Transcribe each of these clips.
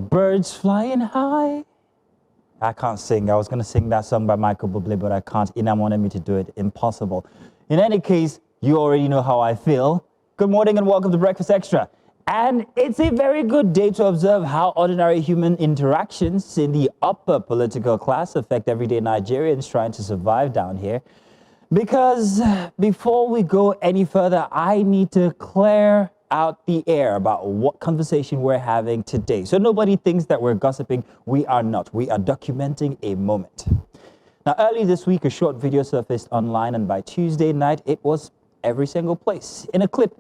Birds flying high. I can't sing. I was going to sing that song by Michael Bublé, but I can't. Ina wanted me to do it. Impossible. In any case, you already know how I feel. Good morning and welcome to Breakfast Extra. And it's a very good day to observe how ordinary human interactions in the upper political class affect everyday Nigerians trying to survive down here. Because before we go any further, I need to clear out the air about what conversation we're having today. So nobody thinks that we're gossiping. We are not. We are documenting a moment. Now, early this week, a short video surfaced online, and by Tuesday night, it was every single place. In a clip,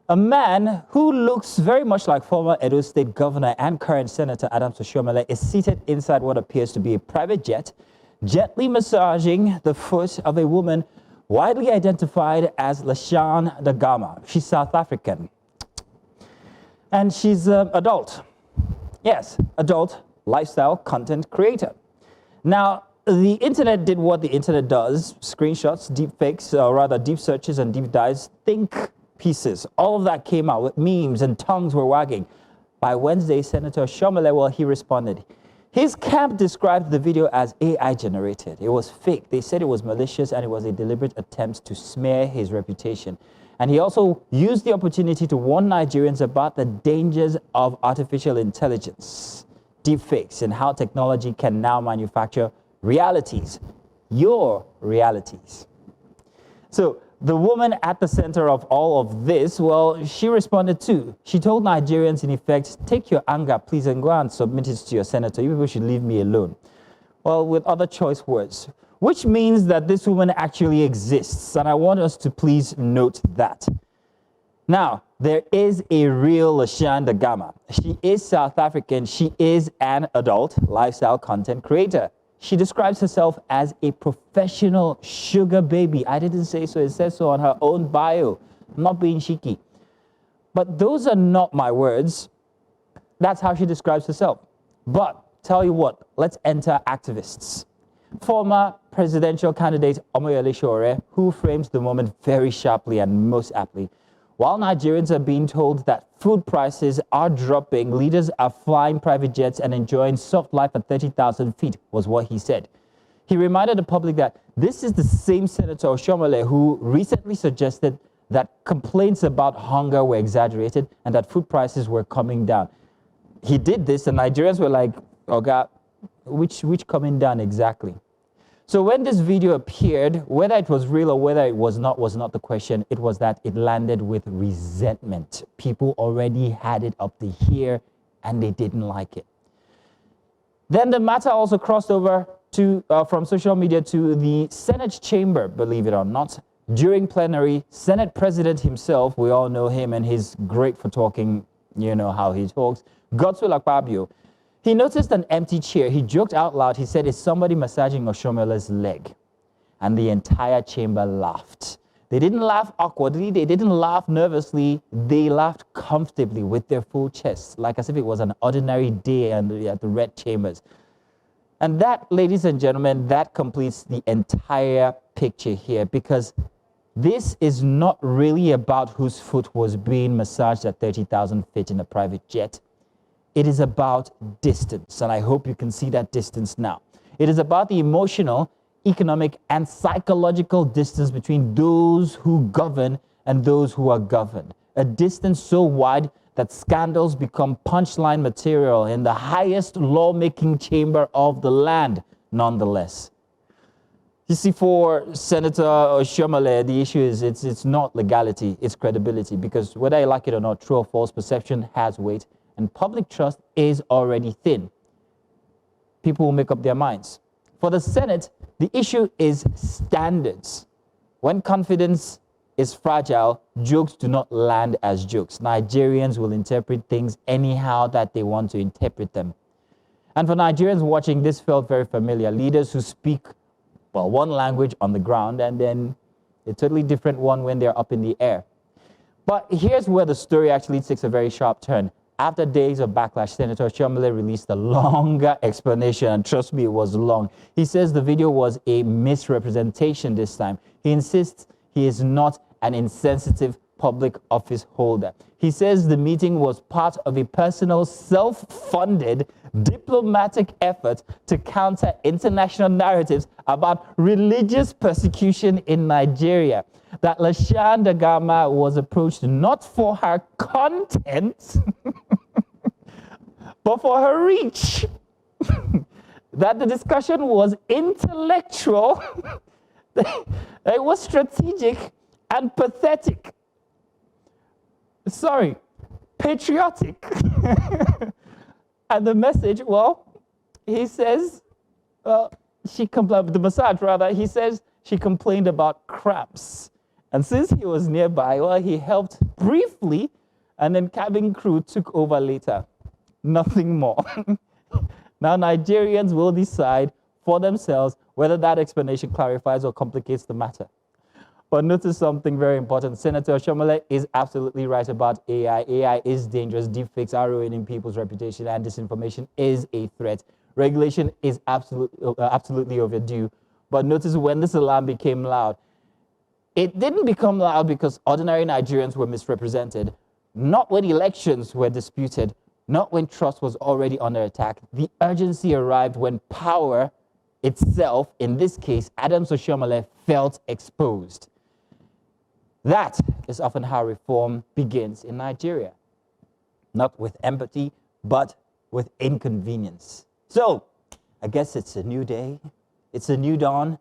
a man who looks very much like former Edo State Governor and current Senator Adams Oshiomhole is seated inside what appears to be a private jet, gently massaging the foot of a woman widely identified as Leshaan Dagama. She's South African. And she's adult. Yes, adult lifestyle content creator. Now, the internet did what the internet does. Screenshots, deep fakes, or rather deep searches and deep dives, think pieces. All of that came out with memes and tongues were wagging. By Wednesday, Senator Oshiomhole, well, he responded. His camp described the video as AI generated. It was fake. They said it was malicious and it was a deliberate attempt to smear his reputation. And he also used the opportunity to warn Nigerians about the dangers of artificial intelligence, deepfakes, and how technology can now manufacture realities, your realities. So the woman at the center of all of this, well, she responded too. She told Nigerians, in effect, take your anger, please, and go and submit it to your senator. You people should leave me alone. Well, with other choice words, which means that this woman actually exists. And I want us to please note that. Now, there is a real Leshaan Dagama. She is South African. She is an adult lifestyle content creator. She describes herself as a professional sugar baby. I didn't say so. It says so on her own bio. I'm not being cheeky. But those are not my words. That's how she describes herself. But tell you what, let's enter activists. Former presidential candidate Omoyele Sowore, who frames the moment very sharply and most aptly. While Nigerians are being told that food prices are dropping, leaders are flying private jets and enjoying soft life at 30,000 feet, was what he said. He reminded the public that this is the same Senator Oshiomhole who recently suggested that complaints about hunger were exaggerated and that food prices were coming down. He did this and Nigerians were like, oh God, which coming down exactly? So when this video appeared, whether it was real or whether it was not the question. It was that it landed with resentment. People already had it up to here and they didn't like it. Then the matter also crossed over to from social media to the Senate chamber, believe it or not. During plenary, Senate President himself, we all know him and he's great for talking, you know how he talks, Godswill Akpabio. He noticed an empty chair. He joked out loud. He said, is somebody massaging Oshiomhole's leg? And the entire chamber laughed. They didn't laugh awkwardly. They didn't laugh nervously. They laughed comfortably with their full chests, like as if it was an ordinary day at the Red Chambers. And that, ladies and gentlemen, that completes the entire picture here, because this is not really about whose foot was being massaged at 30,000 feet in a private jet. It is about distance, and I hope you can see that distance now. It is about the emotional, economic, and psychological distance between those who govern and those who are governed. A distance so wide that scandals become punchline material in the highest lawmaking chamber of the land, nonetheless. You see, for Senator Oshiomhole, the issue is it's not legality, it's credibility, because whether you like it or not, true or false, perception has weight. And public trust is already thin. People will make up their minds. For the Senate, the issue is standards. When confidence is fragile, jokes do not land as jokes. Nigerians will interpret things anyhow that they want to interpret them. And for Nigerians watching, this felt very familiar. Leaders who speak, well, one language on the ground and then a totally different one when they're up in the air. But here's where the story actually takes a very sharp turn. After days of backlash, Senator Oshiomhole released a longer explanation, and trust me, it was long. He says the video was a misrepresentation this time. He insists he is not an insensitive public office holder. He says the meeting was part of a personal self-funded diplomatic effort to counter international narratives about religious persecution in Nigeria. That Leshaan Dagama was approached not for her content, but for her reach. That the discussion was intellectual, it was strategic and pathetic. Sorry, patriotic. And the message, well, he says, she complained, the massage rather, he says she complained about cramps. And since he was nearby, well, he helped briefly, and then cabin crew took over later. Nothing more. Now, Nigerians will decide for themselves whether that explanation clarifies or complicates the matter. But notice something very important. Senator Oshiomhole is absolutely right about AI. AI is dangerous. Deepfakes are ruining people's reputation, and disinformation is a threat. Regulation is absolutely overdue. But notice when this alarm became loud, it didn't become loud because ordinary Nigerians were misrepresented, not when elections were disputed, not when trust was already under attack. The urgency arrived when power itself, in this case, Adams Oshiomhole, felt exposed. That is often how reform begins in Nigeria. Not with empathy, but with inconvenience. So, I guess it's a new day. It's a new dawn,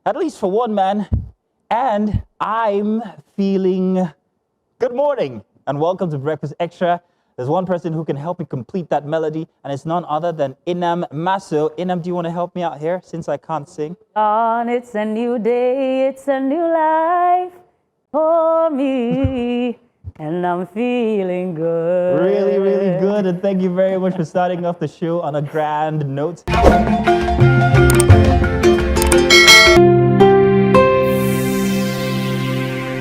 at least for one man. And I'm feeling good morning and welcome to Breakfast Extra. There's one person who can help me complete that melody, and it's none other than Inam Maso. Inam, do you want to help me out here since I can't sing? It's a new day, it's a new life for me, and I'm feeling good. Really, really good, and thank you very much for starting off the show on a grand note.